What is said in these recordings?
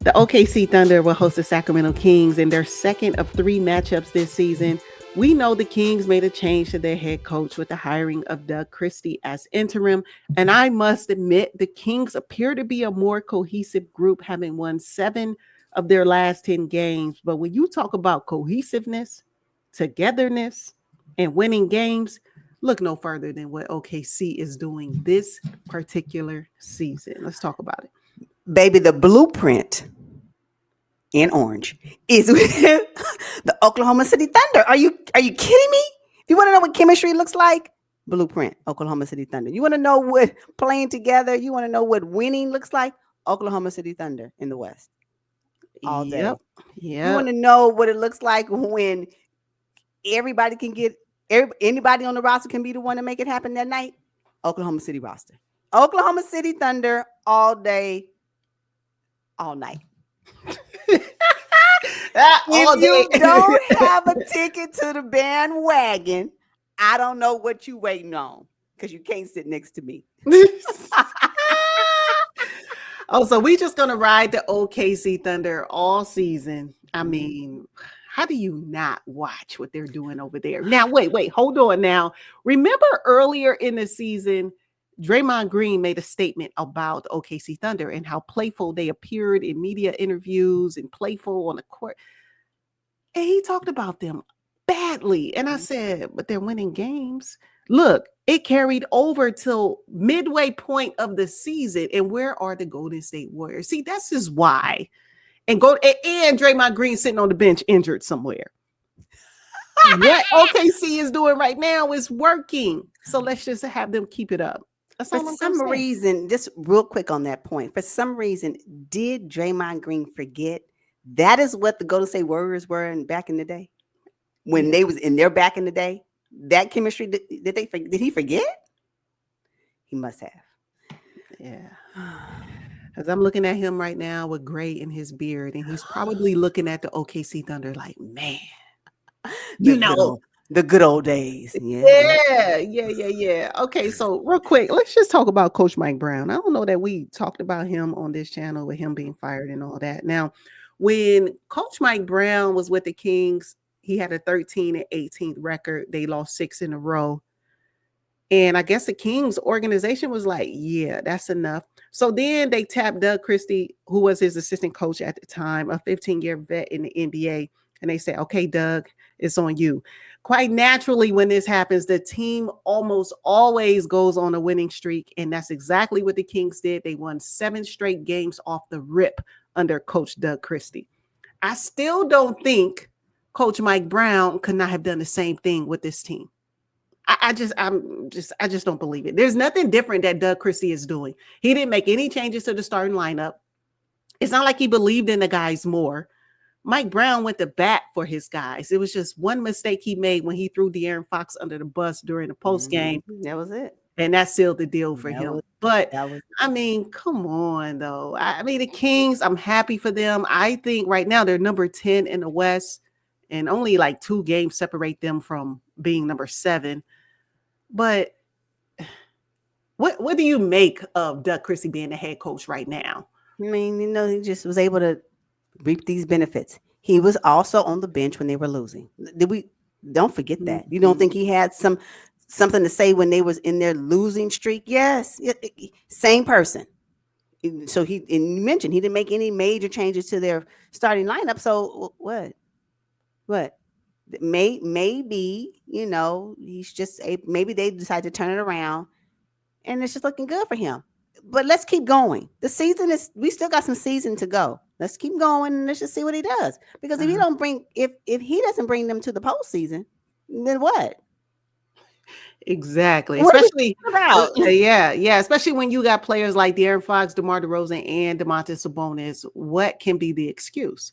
The OKC Thunder will host the Sacramento Kings in their second of three matchups this season. We know the Kings made a change to their head coach with the hiring of Doug Christie as interim. And I must admit, the Kings appear to be a more cohesive group, having won 7 of their last 10 games. But when you talk about cohesiveness, togetherness, and winning games, look no further than what OKC is doing this particular season. Let's talk about it. Baby, the blueprint in orange is with the Oklahoma City Thunder. Are you kidding me? You want to know what chemistry looks like? Blueprint, Oklahoma City Thunder. You want to know what playing together? You want to know what winning looks like? Oklahoma City Thunder in the West all Yep. day. You Yep. want to know what it looks like when everybody can get anybody on the roster can be the one to make it happen that night? Oklahoma City roster. Oklahoma City Thunder all day, all night. All If day. you don't have a ticket to the bandwagon, I don't know what you waiting on because you can't sit next to me. Oh, so we just gonna ride the OKC Thunder all season. I Mhm. mean, how do you not watch what they're doing over there? Now, wait, hold on. Now, remember earlier in the season, Draymond Green made a statement about the OKC Thunder and how playful they appeared in media interviews and playful on the court. And he talked about them badly. And I said, but they're winning games. Look, it carried over till midway point of the season. And where are the Golden State Warriors? See, that's just why. And Draymond Green sitting on the bench injured somewhere. What OKC is doing right now is working. So let's just have them keep it up. That's For all I'm gonna some say. reason, just real quick on that point, for some reason, did Draymond Green forget that is what the Golden State Warriors were back in the day? When Yeah, they was in there back in the day? That chemistry, did he forget? He must have. yeah. As I'm looking at him right now with gray in his beard, and he's probably looking at the OKC Thunder like, man, The you good know, old the good old days. Yeah, yeah. yeah. Okay, so real quick, let's just talk about Coach Mike Brown. I don't know that we talked about him on this channel with him being fired and all that. Now, when Coach Mike Brown was with the Kings, he had a 13-18 record. They lost 6 in a row. And I guess the Kings organization was like, yeah, that's enough. So then they tapped Doug Christie, who was his assistant coach at the time, a 15-year vet in the NBA. And they said, okay, Doug, it's on you. Quite naturally, when this happens, the team almost always goes on a winning streak. And that's exactly what the Kings did. They won 7 straight games off the rip under Coach Doug Christie. I still don't think Coach Mike Brown could not have done the same thing with this team. I just don't believe it. There's nothing different that Doug Christie is doing. He didn't make any changes to the starting lineup. It's not like he believed in the guys more. Mike Brown went to bat for his guys. It was just one mistake he made when he threw De'Aaron Fox under the bus during the post game, That was it. and that sealed the deal for That him. was But that was I mean, come on, though. I mean, the Kings, I'm happy for them. I think right now they're number 10 in the West, and only like 2 games separate them from being number 7. But what do you make of Doug Christie being the head coach right now? I mean, he just was able to reap these benefits. He was also on the bench when they were losing. Did we don't forget that. You don't Mhm. think he had something to say when they was in their losing streak? Yes. Same person. So and you mentioned he didn't make any major changes to their starting lineup. So what? What? Maybe, he's just maybe they decided to turn it around and it's just looking good for him. But let's keep going. We still got some season to go. Let's keep going and let's just see what he does. Because Uh-huh. if he doesn't bring them to the postseason, then what? Exactly. What are we Especially, talking about? yeah. Especially when you got players like De'Aaron Fox, DeMar DeRozan, and DeMontis Sabonis. What can be the excuse?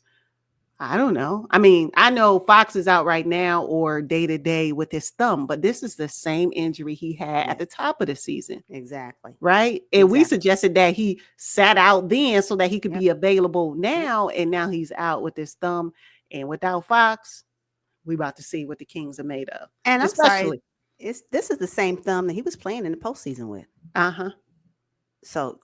I don't know. I mean, I know Fox is out right now or day to day with his thumb, but this is the same injury he had at Yes, the top of the season, exactly. right? And we Exactly. suggested that he sat out then so that he could Yep. be available Yep. now. And now he's out with his thumb. And without Fox, we about to see what the Kings are made of. And I'm sorry, Especially, this is the same thumb that he was playing in the postseason with. uh-huh. So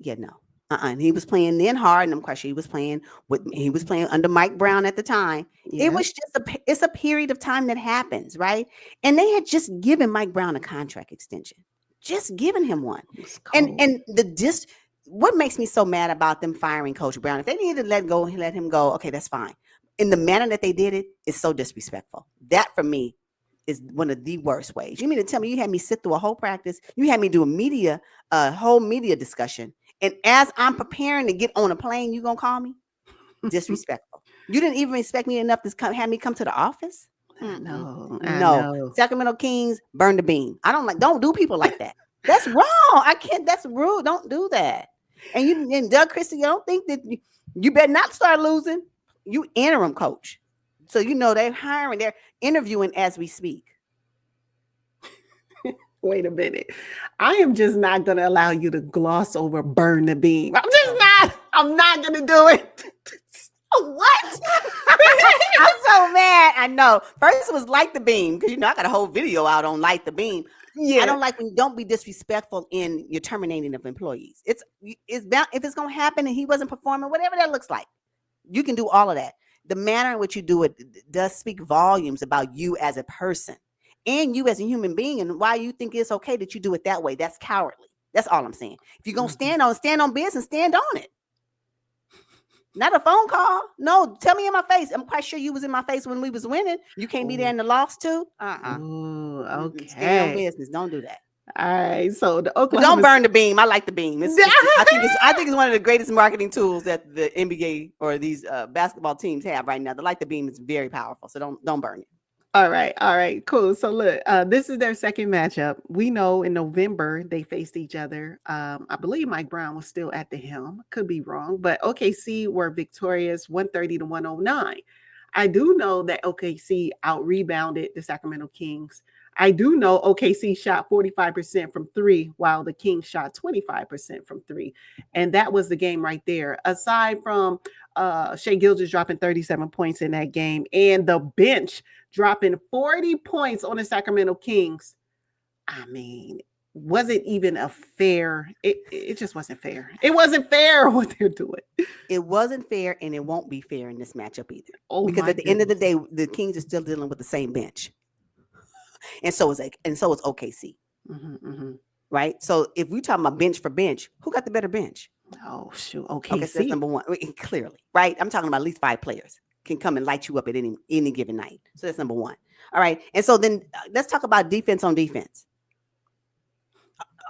no. And he was playing then hard, and I'm quite sure he was playing under Mike Brown at the time. It Yeah. was just it's a period of time that happens, right? And they had just given Mike Brown a contract extension, just given him one. It's And cold. and what makes me so mad about them firing Coach Brown? If they needed to let him go, okay, that's fine. In the manner that they did it is so disrespectful. That for me is one of the worst ways. You mean to tell me you had me sit through a whole practice? You had me do a whole media discussion. And as I'm preparing to get on a plane, you gonna call me? Disrespectful. You didn't even respect me enough to have me come to the office? I know. I No. know. Sacramento Kings, burn the beam. Don't do people like that. That's wrong. I can't, that's rude. Don't do that. And Doug Christie, I don't think that you better not start losing. You interim coach. So they're interviewing as we speak. Wait a minute. I am just not going to allow you to gloss over burn the beam. I'm not going to do it. What? I'm so mad. I know. First it was light the beam because I got a whole video out on light the beam. Yeah. I don't like when you don't be disrespectful in your terminating of employees. It's bound, if it's going to happen and he wasn't performing, whatever that looks like, you can do all of that. The manner in which you do it does speak volumes about you as a person and you as a human being and why you think it's okay that you do it that way. That's cowardly. That's all I'm saying. If you're going to stand on business, stand on it. Not a phone call. No, tell me in my face. I'm quite sure you was in my face when we was winning. You can't be there in the loss too. Ooh, okay. Stay on business. Don't do that. All right. So the Oklahoma. But don't burn the beam. I like the beam. I think it's one of the greatest marketing tools that the NBA or these basketball teams have right now. The light the beam is very powerful. So don't burn it. All right, cool. So look, this is their second matchup. We know in November they faced each other. I believe Mike Brown was still at the helm. Could be wrong, but OKC were victorious 130 to 109. I do know that OKC out-rebounded the Sacramento Kings. I do know OKC shot 45% from three, while the Kings shot 25% from three. And that was the game right there. Aside from Shai Gilgeous dropping 37 points in that game and the bench dropping 40 points on the Sacramento Kings. I mean, wasn't even a fair, it just wasn't fair. It wasn't fair what they're doing. It wasn't fair, and it won't be fair in this matchup either. Oh, because at the end of the day, the Kings are still dealing with the same bench. And so is OKC. Right? So if we're talking about bench for bench, who got the better bench? Oh, shoot. OKC. Okay, so that's number one. Clearly, right? I'm talking about at least 5 players can come and light you up at any given night. So that's number one. All right. And so then let's talk about defense on defense.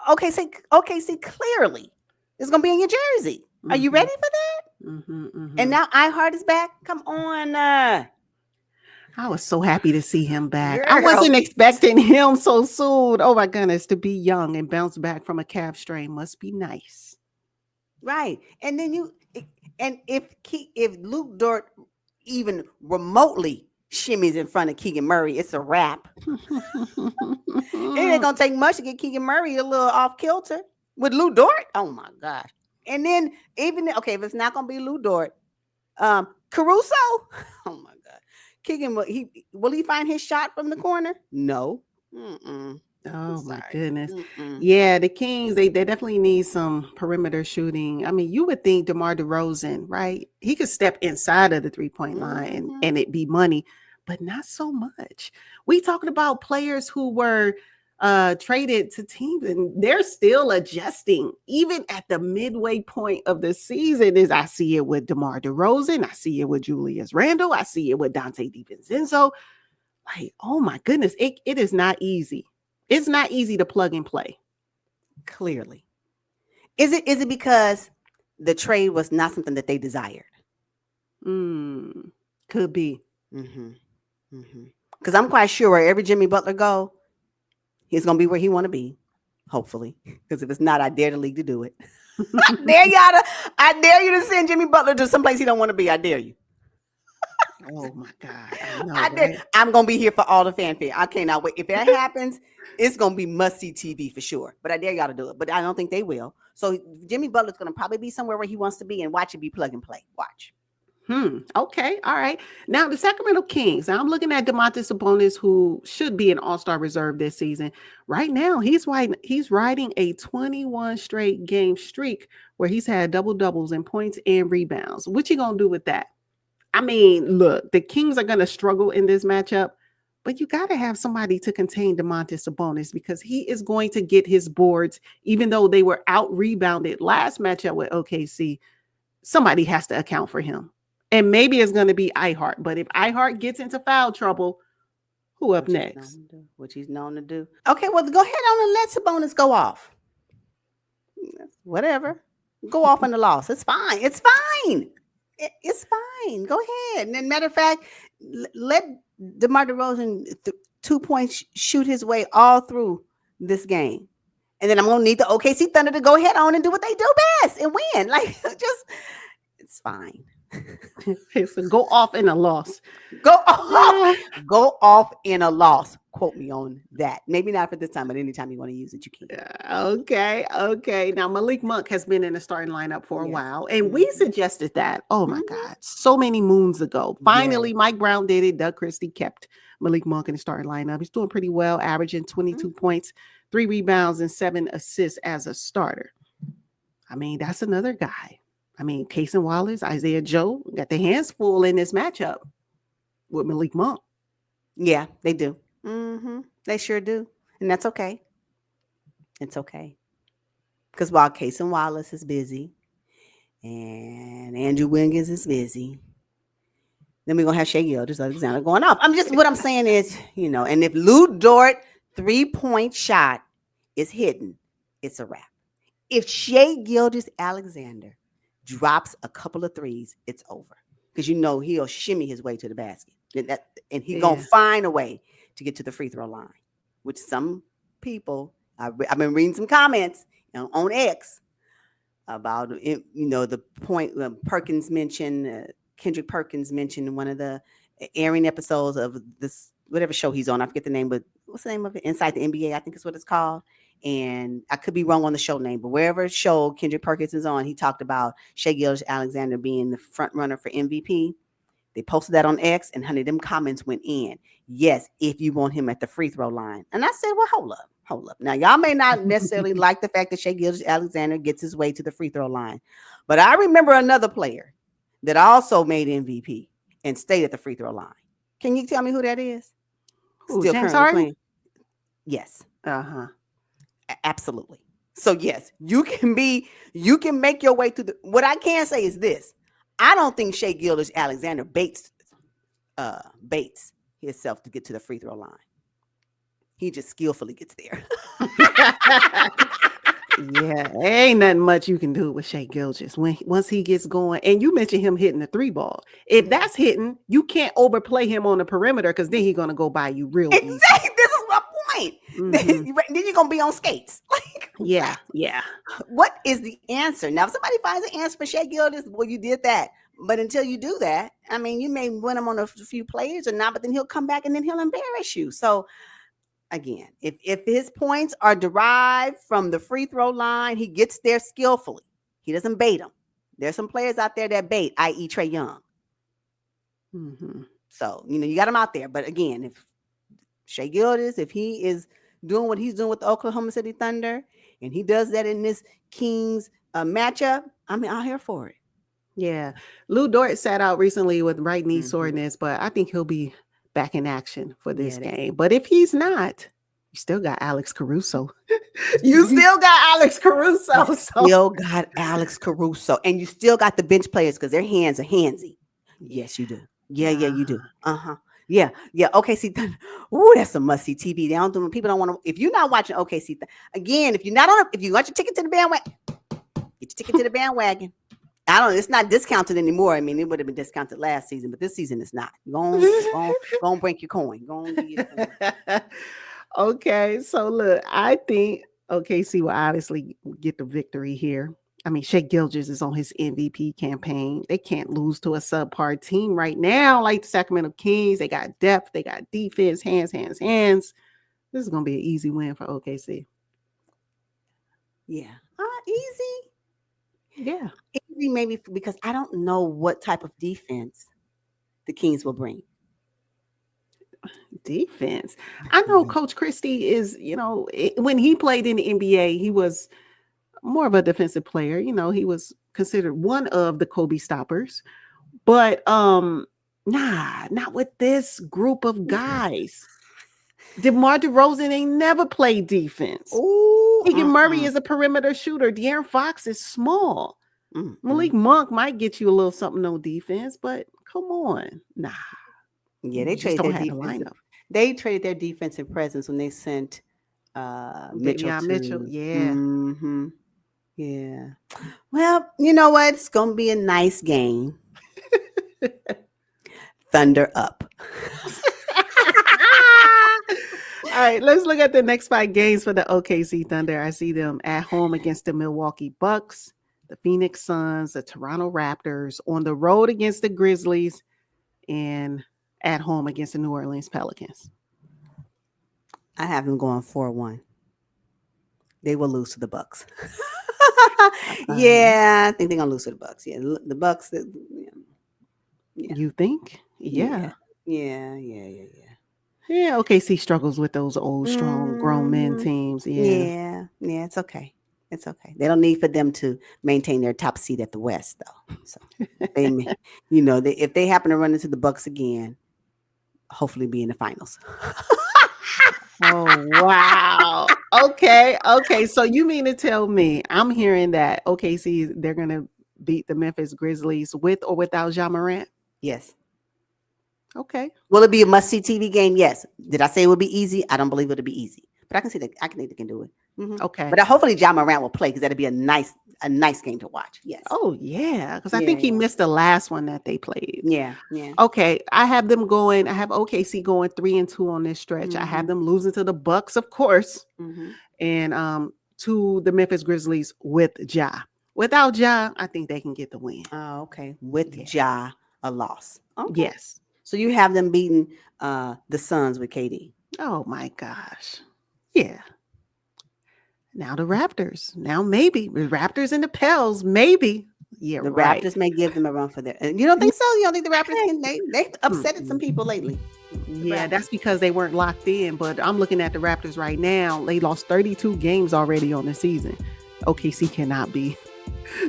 OKC clearly is going to be in your jersey. Are you ready for that? And now iHeart is back. Come on. I was so happy to see him back. Girl. I wasn't expecting him so soon. Oh my goodness, to be young and bounce back from a calf strain must be nice. Right. And then if Luke Dort even remotely shimmies in front of Keegan Murray, it's a wrap. It ain't gonna take much to get Keegan Murray a little off kilter with Lou Dort. Oh my gosh! And then if it's not gonna be Lou Dort, Caruso. Oh my God, Keegan will he find his shot from the corner? No. Oh my goodness. Yeah, the Kings, they definitely need some perimeter shooting. I mean, you would think DeMar DeRozan, right? He could step inside of the 3-point line and it be money, but not so much. We talking about players who were traded to teams and they're still adjusting. Even at the midway point of the season, I see it with DeMar DeRozan, I see it with Julius Randle, I see it with Dante DiVincenzo. Like, oh my goodness, it is not easy. It's not easy to plug and play. Clearly. Is it because the trade was not something that they desired? Could be. Because I'm quite sure wherever Jimmy Butler go, he's going to be where he want to be, hopefully. Because if it's not, I dare the league to do it. I dare you to send Jimmy Butler to someplace he don't want to be. I dare you. Oh my God. I know, right? I'm going to be here for all the fanfare. I cannot wait. If that happens, it's going to be must-see TV for sure. But I dare y'all to do it. But I don't think they will. So Jimmy Butler's going to probably be somewhere where he wants to be and watch it be plug and play. Watch. Okay. All right. Now the Sacramento Kings. Now I'm looking at Domantas Sabonis, who should be an All-Star reserve this season. Right now, he's riding a 21 straight game streak where he's had double doubles in points and rebounds. What you gonna do with that? I mean, look, the Kings are gonna struggle in this matchup, but you got to have somebody to contain Domantas Sabonis because he is going to get his boards, even though they were out rebounded last matchup with OKC. Somebody has to account for him. And maybe it's going to be iHeart. But if iHeart gets into foul trouble, who up next? Which he's known to do. Okay, well, go ahead on and let Sabonis go off. Whatever. Go off on the loss. It's fine. It's fine. It's fine. Go ahead. And matter of fact, let DeMar DeRozan 2 points shoot his way all through this game. And then I'm going to need the OKC Thunder to go ahead on and do what they do best and win. Like, just, it's fine. So go off in a loss. Go off in a loss. Quote me on that. Maybe not for this time, but anytime you want to use it, you can. Okay. Now Malik Monk has been in the starting lineup for a while, and we suggested that. Oh my God, so many moons ago. Finally, Mike Brown did it. Doug Christie kept Malik Monk in the starting lineup. He's doing pretty well, averaging 22 points, 3 rebounds, and 7 assists as a starter. I mean, that's another guy. I mean, Casey Wallace, Isaiah Joe got their hands full in this matchup with Malik Monk. Yeah, they do. They sure do. And that's okay. It's okay. Because while Casey Wallace is busy and Andrew Wiggins is busy, then we're going to have Shai Gilgeous-Alexander going off. What I'm saying is, and if Lou Dort 3-point shot is hidden, it's a wrap. If Shai Gilgeous-Alexander drops a couple of threes, it's over. Because he'll shimmy his way to the basket. And he's going to find a way to get to the free throw line. Which some people, I've been reading some comments on X about, the point Perkins mentioned, Kendrick Perkins mentioned in one of the airing episodes of this, whatever show he's on. I forget the name, but what's the name of it? Inside the NBA, I think is what it's called. And I could be wrong on the show name, but wherever show Kendrick Perkins is on, he talked about Shai Gilgeous-Alexander being the front runner for MVP. They posted that on X, and honey, them comments went in. Yes, if you want him at the free throw line. And I said, well, hold up. Now, y'all may not necessarily like the fact that Shai Gilgeous-Alexander gets his way to the free throw line, but I remember another player that also made MVP and stayed at the free throw line. Can you tell me who that is? Still James Harden? Playing? Yes. Absolutely. So yes, you can make your way through what I can say is this. I don't think Shai Gilgeous-Alexander baits himself to get to the free throw line. He just skillfully gets there. Yeah, ain't nothing much you can do with Shai Gilgeous once he gets going. And you mentioned him hitting the 3 ball. If that's hitting, you can't overplay him on the perimeter because then he's gonna go by you real easy. Exactly. This is my point. Then you're gonna be on skates. Yeah. What is the answer? Now, if somebody finds an answer for Shai Gilgeous, well, you did that. But until you do that, I mean, you may win him on a few plays or not, but then he'll come back and then he'll embarrass you. So again, if his points are derived from the free throw line, he gets there skillfully. He doesn't bait them. There's some players out there that bait, i.e. Trae Young. So, you got him out there. But again, if Shai Gilgeous, if he is doing what he's doing with the Oklahoma City Thunder, and he does that in this Kings matchup, I'm here for it. Yeah. Lou Dort sat out recently with right knee soreness, but I think he'll be back in action for this game. But if he's not, you still got Alex Caruso. You still got Alex Caruso. Still got Alex Caruso. And you still got the bench players because their hands are handsy. Yes, you do. Yeah, you do. Yeah. OKC Thunder. Ooh, that's some must-see TV. People don't want to. If you're not watching OKC Thunder, again, if you got your ticket to the bandwagon, get your ticket to the bandwagon. It's not discounted anymore. I mean, it would have been discounted last season, but this season it's not. Go on, break your coin. Go on, get your Okay, so look, I think OKC will obviously get the victory here. I mean, Shai Gilgeous is on his MVP campaign. They can't lose to a subpar team right now, like the Sacramento Kings. They got depth, they got defense, hands. This is going to be an easy win for OKC. Yeah. Easy. Yeah. Maybe because I don't know what type of defense the Kings will bring. Defense. I know Coach Christie is, when he played in the NBA, he was more of a defensive player. He was considered one of the Kobe stoppers. But not with this group of guys. DeMar DeRozan ain't never played defense. Ooh, Keegan Murray is a perimeter shooter. De'Aaron Fox is small. Malik Monk might get you a little something on defense, but come on. Nah. Yeah, they You just traded don't their have the defensive. lineup. They traded their defensive presence when they sent Mitchell Davion to. Mitchell, yeah. Yeah. Well, you know what? It's gonna be a nice game. Thunder up. All right, let's look at the next 5 games for the OKC Thunder. I see them at home against the Milwaukee Bucks, the Phoenix Suns, the Toronto Raptors, on the road against the Grizzlies, and at home against the New Orleans Pelicans. I have them going 4-1. They will lose to the Bucks. Yeah, I think they're gonna lose to the Bucks. Yeah, the Bucks. Yeah. You think? Yeah. Yeah. Yeah, OKC struggles with those old, strong, grown men teams. Yeah, it's okay. It's okay. They don't need for them to maintain their top seed at the West, though. So they, if they happen to run into the Bucks again, hopefully be in the finals. Oh, wow. Okay. So you mean to tell me, I'm hearing that OKC, they're going to beat the Memphis Grizzlies with or without Ja Morant? Yes. Okay. Will it be a must-see TV game? Yes. Did I say it would be easy? I don't believe it'll be easy, but I can see that. I think they can do it. Okay. But hopefully Ja Morant will play because that'll be a nice game to watch. Yes. Oh, yeah. Because I think he missed the last one that they played. Yeah. Okay. I have OKC going 3-2 on this stretch. I have them losing to the Bucks, of course, and to the Memphis Grizzlies with Ja. Without Ja, I think they can get the win. Oh, okay. With Ja, a loss. Okay. Yes. So you have them beating the Suns with KD. Oh my gosh. Yeah. Now the Raptors. Now maybe the Raptors and the Pels. Maybe. Yeah, the right. Raptors may give them a run for their. You don't think so? You don't think the Raptors can? They upsetted some people lately. Yeah, that's because they weren't locked in. But I'm looking at the Raptors right now. They lost 32 games already on the season. OKC cannot be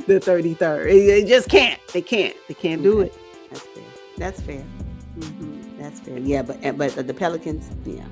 the 33rd. They just can't. They can't do it. That's fair. That's fair. Yeah, but the Pelicans, yeah.